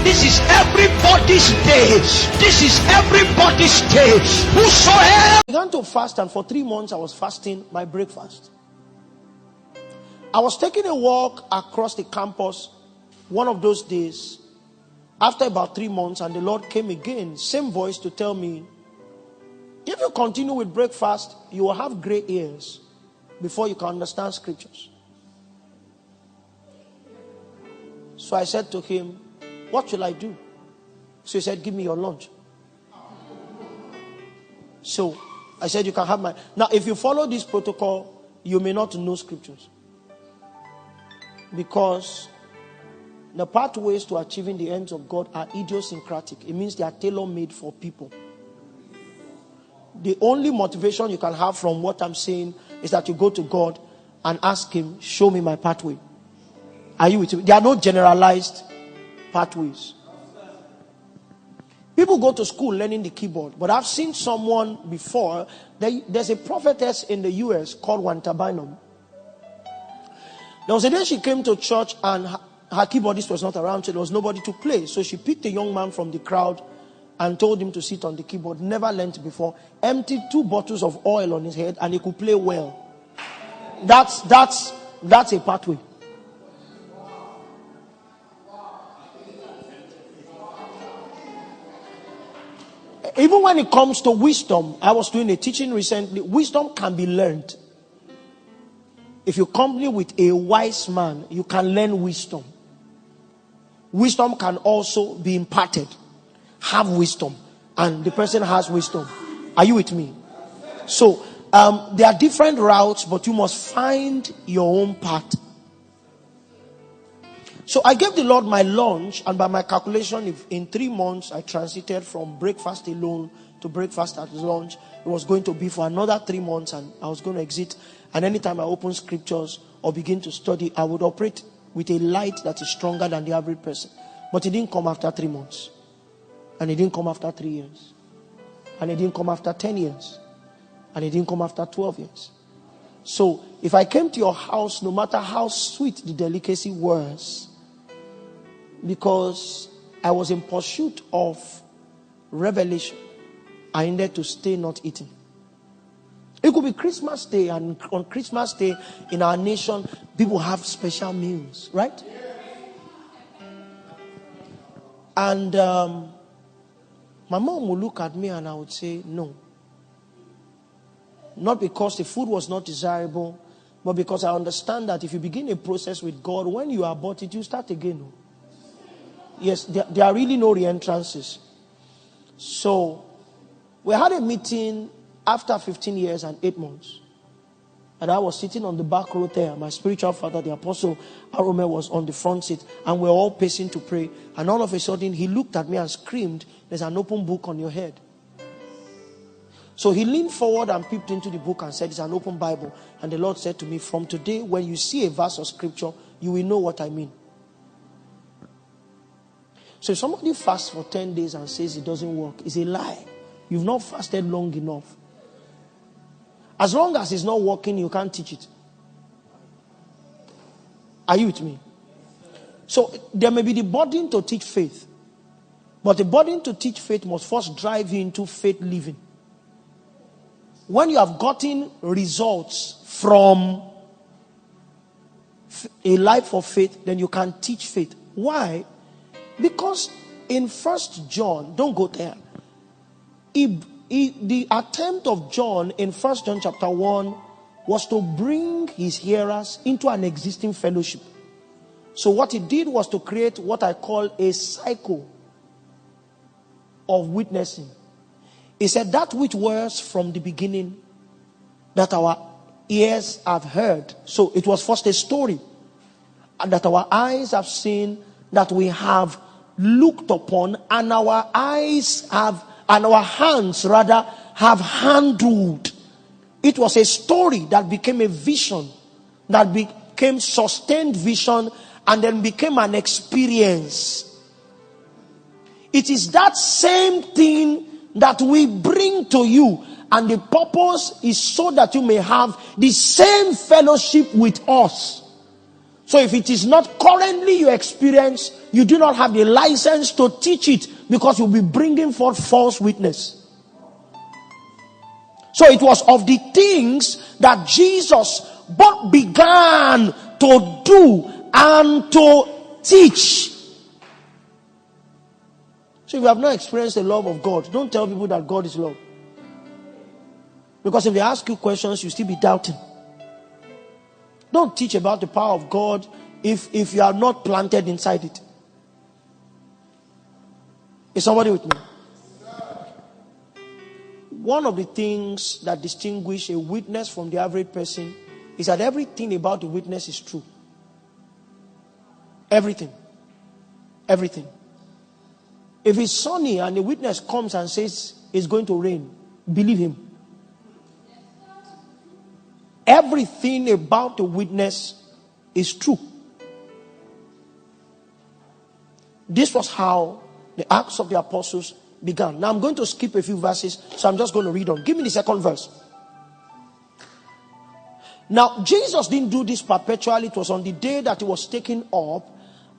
This is everybody's day. This is everybody's day. Whosoever. I began to fast, and for 3 months I was fasting my breakfast. I was taking a walk across the campus one of those days after about 3 months, and the Lord came again, same voice, to tell me, if you continue with breakfast, you will have gray hairs before you can understand scriptures. So I said to him, what shall I do? So he said, give me your lunch. So I said, you can have my... Now, if you follow this protocol, you may not know scriptures. Because the pathways to achieving the ends of God are idiosyncratic. It means they are tailor-made for people. The only motivation you can have from what I'm saying is that you go to God and ask him, show me my pathway. Are you with me? There are no generalized pathways. People go to school learning the keyboard, but I've seen someone before. There's a prophetess in the US called Wanta Bynum. There was a day she came to church and her keyboardist was not around, so there was nobody to play. So she picked a young man from the crowd and told him to sit on the keyboard. Never learned before. Emptied 2 bottles of oil on his head, and he could play well. That's a pathway. Even when it comes to wisdom, I was doing a teaching recently. Wisdom can be learned. If you company with a wise man, you can learn wisdom. Wisdom can also be imparted. Have wisdom, and the person has wisdom. Are you with me? So there are different routes, but you must find your own path. So I gave the Lord my lunch, and by my calculation, if in 3 months I transited from breakfast alone to breakfast at lunch, it was going to be for another 3 months, and I was going to exit. And anytime I open scriptures or begin to study, I would operate with a light that is stronger than the average person. But it didn't come after 3 months. And it didn't come after 3 years. And it didn't come after 10 years. And it didn't come after 12 years. So if I came to your house, no matter how sweet the delicacy was, because I was in pursuit of revelation, I needed to stay not eating. It could be Christmas Day, and on Christmas Day in our nation, people have special meals, right? And my mom would look at me and I would say, no. Not because the food was not desirable, but because I understand that if you begin a process with God, when you abort it, you start again. Yes, there are really no reentrances. So, we had a meeting after 15 years and 8 months. And I was sitting on the back row there. My spiritual father, the Apostle Arome, was on the front seat. And we were all pacing to pray. And all of a sudden, he looked at me and screamed, there's an open book on your head. So he leaned forward and peeped into the book and said, it's an open Bible. And the Lord said to me, from today, when you see a verse of scripture, you will know what I mean. So if somebody fasts for 10 days and says it doesn't work, it's a lie. You've not fasted long enough. As long as it's not working, you can't teach it. Are you with me? So there may be the burden to teach faith. But the burden to teach faith must first drive you into faith living. When you have gotten results from a life of faith, then you can teach faith. Why? Because in 1 John, don't go there. The attempt of John in 1 John chapter 1 was to bring his hearers into an existing fellowship. So what he did was to create what I call a cycle of witnessing. He said that which was from the beginning that our ears have heard. So it was first a story, and that our eyes have seen, that we have looked upon, and our eyes have, and our hands rather have handled. It was a story that became a vision, that became sustained vision, and then became an experience. It is that same thing that we bring to you, and the purpose is so that you may have the same fellowship with us. So if it is not currently your experience, you do not have the license to teach it, because you'll be bringing forth false witness. So it was of the things that Jesus both began to do and to teach. So if you have not experienced the love of God, don't tell people that God is love. Because if they ask you questions, you still be doubting. Don't teach about the power of God if you are not planted inside it. Is somebody with me? One of the things that distinguish a witness from the average person is that everything about the witness is true. Everything. Everything. If it's sunny and the witness comes and says it's going to rain, believe him. Everything about the witness is true. This was how the Acts of the Apostles began. Now I'm going to skip a few verses, so I'm just going to read on. Give me the second verse. Now, Jesus didn't do this perpetually. It was on the day that he was taken up.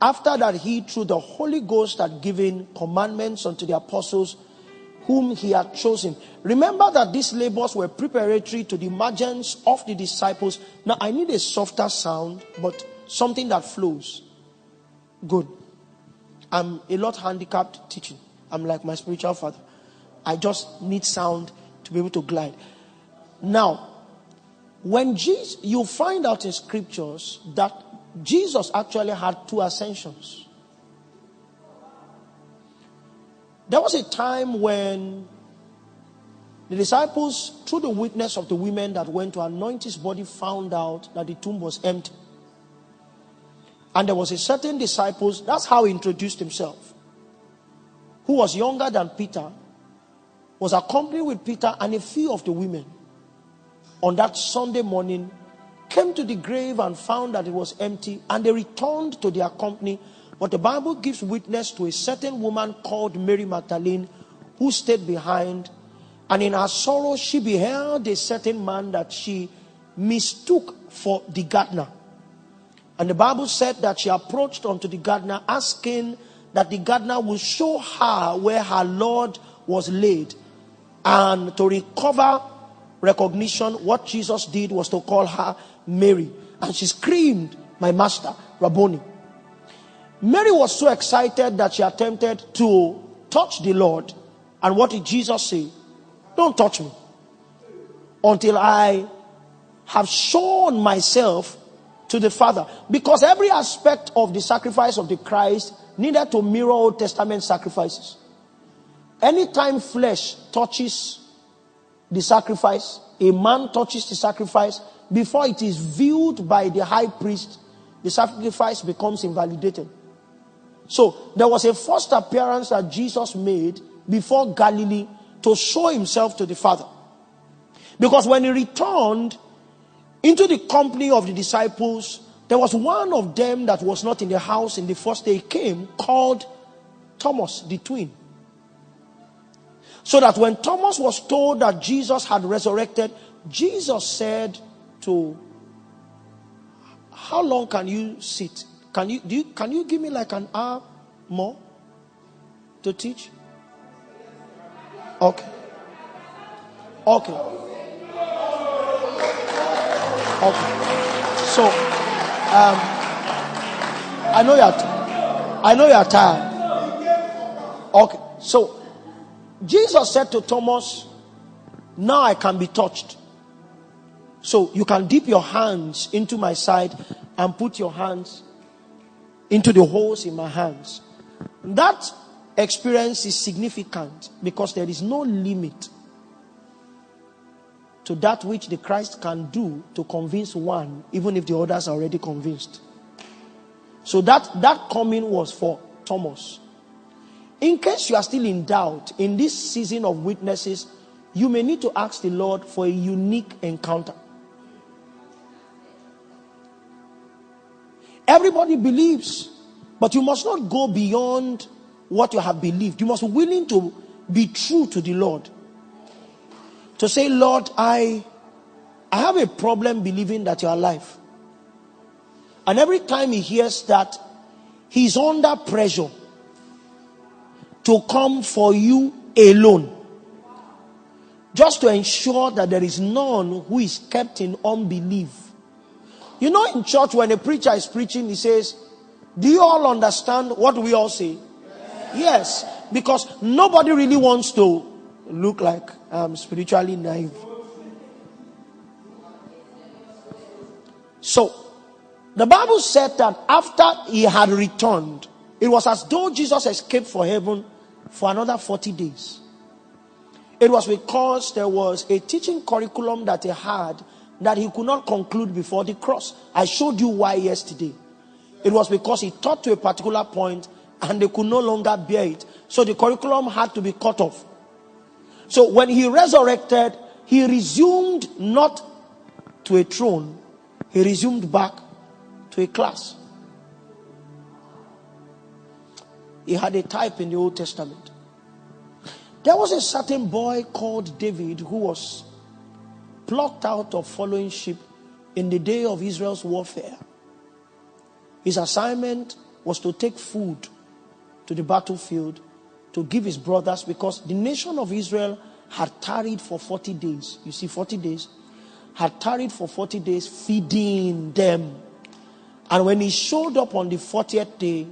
After that, he, through the Holy Ghost, had given commandments unto the apostles whom he had chosen. Remember that these labors were preparatory to the emergence of the disciples. Now, I need a softer sound, but something that flows. Good. I'm a lot handicapped teaching. I'm like my spiritual father. I just need sound to be able to glide. Now, when Jesus, you find out in scriptures that Jesus actually had 2 ascensions. There was a time when the disciples, through the witness of the women that went to anoint his body, found out that the tomb was empty. And there was a certain disciple, that's how he introduced himself, who was younger than Peter, was accompanied with Peter and a few of the women. On that Sunday morning, came to the grave and found that it was empty, and they returned to their company. But the Bible gives witness to a certain woman called Mary Magdalene, who stayed behind, and in her sorrow she beheld a certain man that she mistook for the gardener. And the Bible said that she approached unto the gardener, asking that the gardener would show her where her Lord was laid. And to recover recognition, what Jesus did was to call her Mary. And she screamed, "My master, Rabboni." Mary was so excited that she attempted to touch the Lord. And what did Jesus say? "Don't touch me until I have shown myself to the Father." Because every aspect of the sacrifice of the Christ needed to mirror Old Testament sacrifices. Anytime flesh touches the sacrifice, a man touches the sacrifice, before it is viewed by the high priest, the sacrifice becomes invalidated. So there was a first appearance that Jesus made before Galilee to show himself to the Father. Because when he returned into the company of the disciples, there was one of them that was not in the house in the first day he came, called Thomas, the twin. So that when Thomas was told that Jesus had resurrected, Jesus said to, "How long can you sit? Can you give me like an hour more to teach?" Okay. Okay. So, I know you're tired. Okay. So, Jesus said to Thomas, "Now I can be touched. So you can dip your hands into my side and put your hands into the holes in my hands." That experience is significant because there is no limit to that which the Christ can do to convince one, even if the others are already convinced. So that coming was for Thomas. In case you are still in doubt, in this season of witnesses, you may need to ask the Lord for a unique encounter. Everybody believes, but you must not go beyond what you have believed. You must be willing to be true to the Lord. To say, "Lord, I have a problem believing that you are alive. And every time he hears that, he's under pressure to come for you alone, just to ensure that there is none who is kept in unbelief. You know, in church, when a preacher is preaching, he says, do you all understand what we all say? Yes, because nobody really wants to look like spiritually naive. So, the Bible said that after he had returned, it was as though Jesus escaped for heaven for another 40 days. It was because there was a teaching curriculum that he had that he could not conclude before the cross. I showed you why yesterday. It was because he taught to a particular point and they could no longer bear it. So the curriculum had to be cut off. So when he resurrected, he resumed not to a throne, he resumed back to a class. He had a type in the Old Testament. There was a certain boy called David who was plucked out of following sheep in the day of Israel's warfare. His assignment was to take food to the battlefield to give his brothers, because the nation of Israel had tarried for 40 days. You see, 40 days. Had tarried for 40 days feeding them. And when he showed up on the 40th day,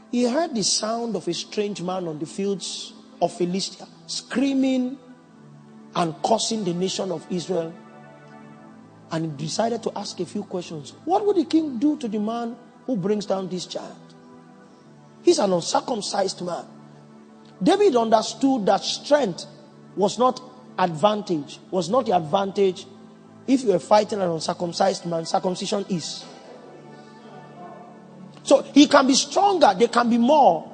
he heard the sound of a strange man on the fields of Philistia, screaming and cursing the nation of Israel. And he decided to ask a few questions. What would the king do to the man who brings down this child? He's an uncircumcised man. David understood that strength was not advantage, was not the advantage. If you are fighting an uncircumcised man, circumcision is. So he can be stronger, they can be more.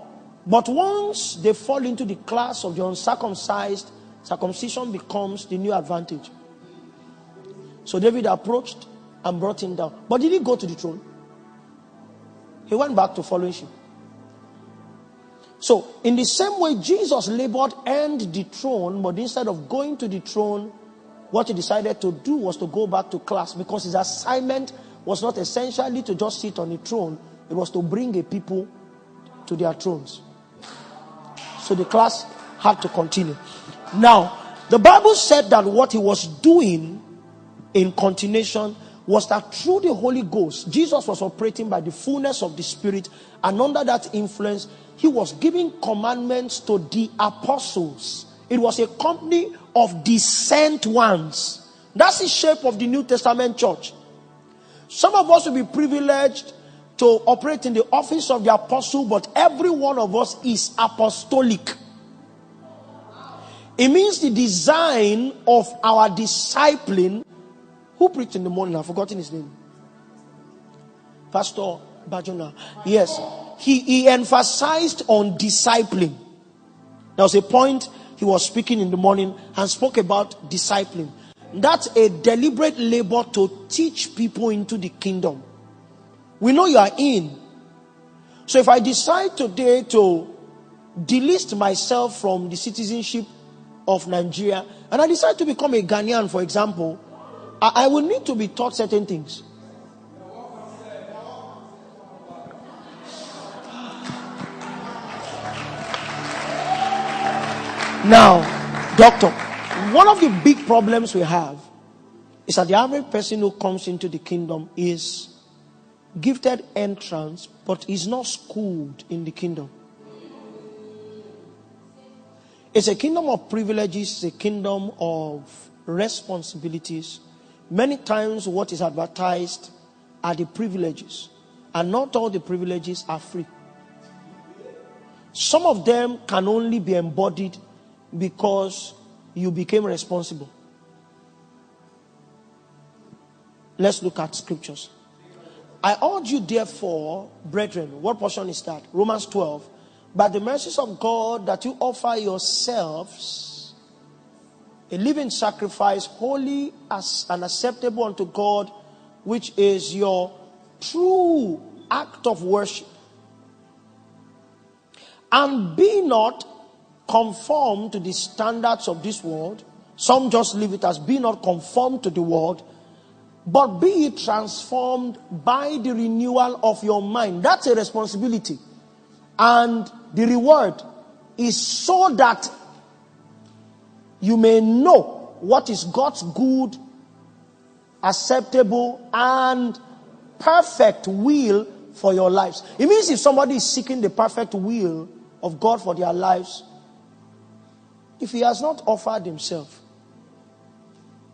But once they fall into the class of the uncircumcised, circumcision becomes the new advantage. So David approached and brought him down. But did he go to the throne? He went back to following sheep. So in the same way, Jesus labored and the throne, but instead of going to the throne, what he decided to do was to go back to class, because his assignment was not essentially to just sit on the throne. It was to bring a people to their thrones. So the class had to continue. Now, the Bible said that what he was doing in continuation was that through the Holy Ghost, Jesus was operating by the fullness of the Spirit, and under that influence, he was giving commandments to the apostles. It was a company of the sent ones. That's the shape of the New Testament church. Some of us will be privileged to operate in the office of the apostle, but every one of us is apostolic. It means the design of our discipling. Who preached in the morning? I've forgotten his name. Pastor Bajona. Yes. He emphasized on discipling. There was a point he was speaking in the morning and spoke about discipling. That's a deliberate labor to teach people into the kingdom. We know you are in. So if I decide today to delist myself from the citizenship of Nigeria and I decide to become a Ghanaian, for example, I will need to be taught certain things. Now, doctor, one of the big problems we have is that the average person who comes into the kingdom is gifted entrance, but is not schooled in the kingdom. It's a kingdom of privileges, it's a kingdom of responsibilities. Many times what is advertised are the privileges, and not all the privileges are free. Some of them can only be embodied because you became responsible. Let's look at scriptures. I urge you therefore, brethren, what portion is that? Romans 12. By the mercies of God, that you offer yourselves a living sacrifice, holy as and acceptable unto God, which is your true act of worship. And be not conformed to the standards of this world. Some just leave it as be not conformed to the world, But be ye transformed by the renewal of your mind. That's a responsibility. And the reward is so that you may know what is God's good, acceptable, and perfect will for your lives. It means if somebody is seeking the perfect will of God for their lives, if he has not offered himself,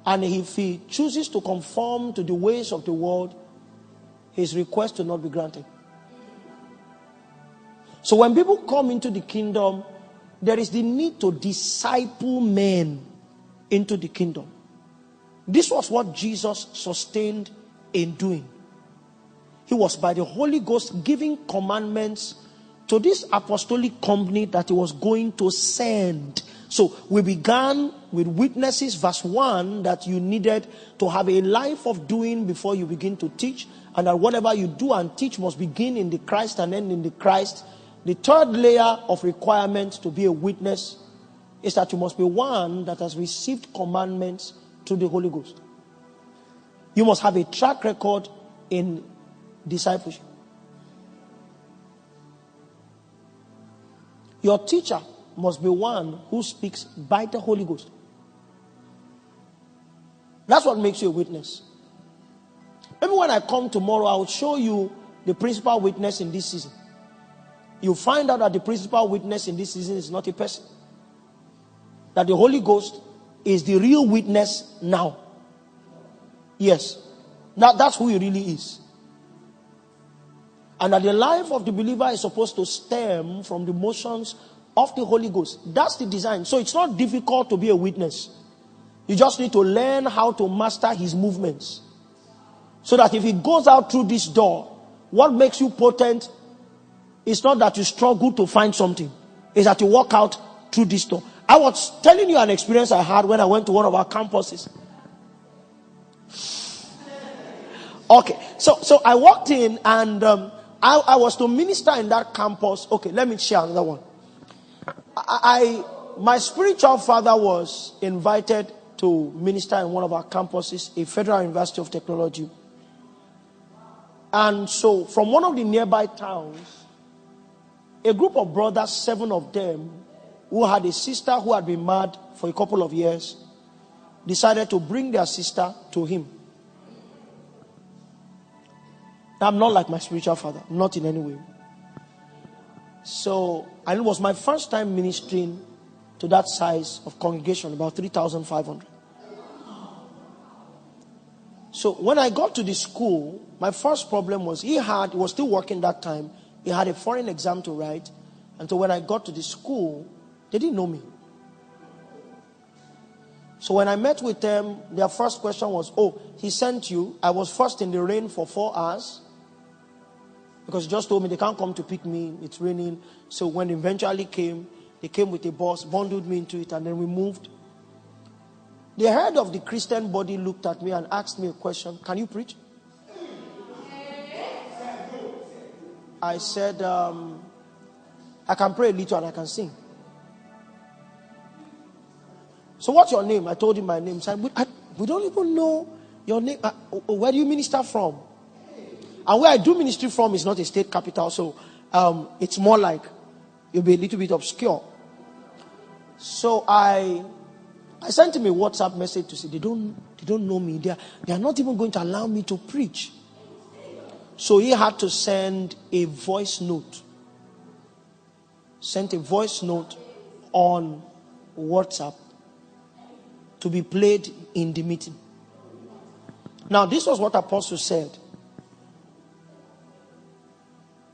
and if he chooses to conform to the ways of the world, his request will not be granted. So when people come into the kingdom, there is the need to disciple men into the kingdom. This was what Jesus sustained in doing. He was by the Holy Ghost giving commandments to this apostolic company that he was going to send. So we began with witnesses, verse 1, that you needed to have a life of doing before you begin to teach, and that whatever you do and teach must begin in the Christ and end in the Christ. The third layer of requirement to be a witness is that you must be one that has received commandments through the Holy Ghost. You must have a track record in discipleship. Your teacher must be one who speaks by the Holy Ghost. That's what makes you a witness. Maybe when I come tomorrow, I will show you the principal witness in this season. You find out that the principal witness in this season is not a person. That the Holy Ghost is the real witness now. Yes. That's who he really is. And that the life of the believer is supposed to stem from the motions of the Holy Ghost. That's the design. So it's not difficult to be a witness. You just need to learn how to master his movements. So that if he goes out through this door, what makes you potent is not that you struggle to find something. It's that you walk out through this door. I was telling you an experience I had when I went to one of our campuses. Okay, so I walked in and I was to minister in that campus. Okay, let me share another one. My spiritual father was invited to minister in one of our campuses, a Federal University of Technology. And so from one of the nearby towns, a group of brothers, 7 of them, who had a sister who had been mad for a couple of years, decided to bring their sister to him. I'm not like my spiritual father, not in any way. So, and it was my first time ministering to that size of congregation, about 3,500. So when I got to the school, my first problem was he was still working that time. He had a foreign exam to write. And so when I got to the school, they didn't know me. So when I met with them, their first question was, oh, he sent you. I was first in the rain for 4 hours. Because he just told me they can't come to pick me. It's raining. So when they eventually came, they came with a bus, bundled me into it, and then we moved. The head of the Christian body looked at me and asked me a question. Can you preach? I said, I can pray a little and I can sing. So what's your name? I told him my name. He said, we don't even know your name. Where do you minister from? And where I do ministry from is not a state capital. So it's more like you'll be a little bit obscure. So I sent him a WhatsApp message to say, they don't know me. They are not even going to allow me to preach. So he had to send a voice note. Sent a voice note on WhatsApp to be played in the meeting. Now, this was what Apostle said.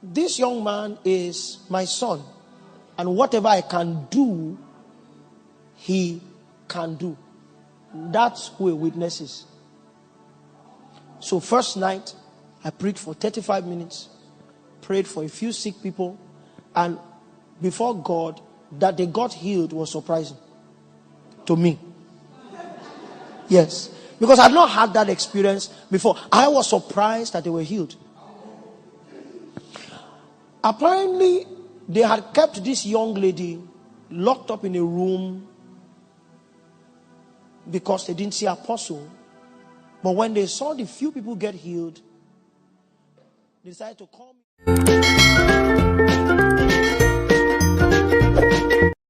This young man is my son, and whatever I can do, he can do. That's who a witness is. So first night, I preached for 35 minutes, prayed for a few sick people, and before God, that they got healed was surprising to me. Yes, because I've not had that experience before. I was surprised that they were healed. Apparently, they had kept this young lady locked up in a room because they didn't see Apostle. But when they saw the few people get healed, they decided to come.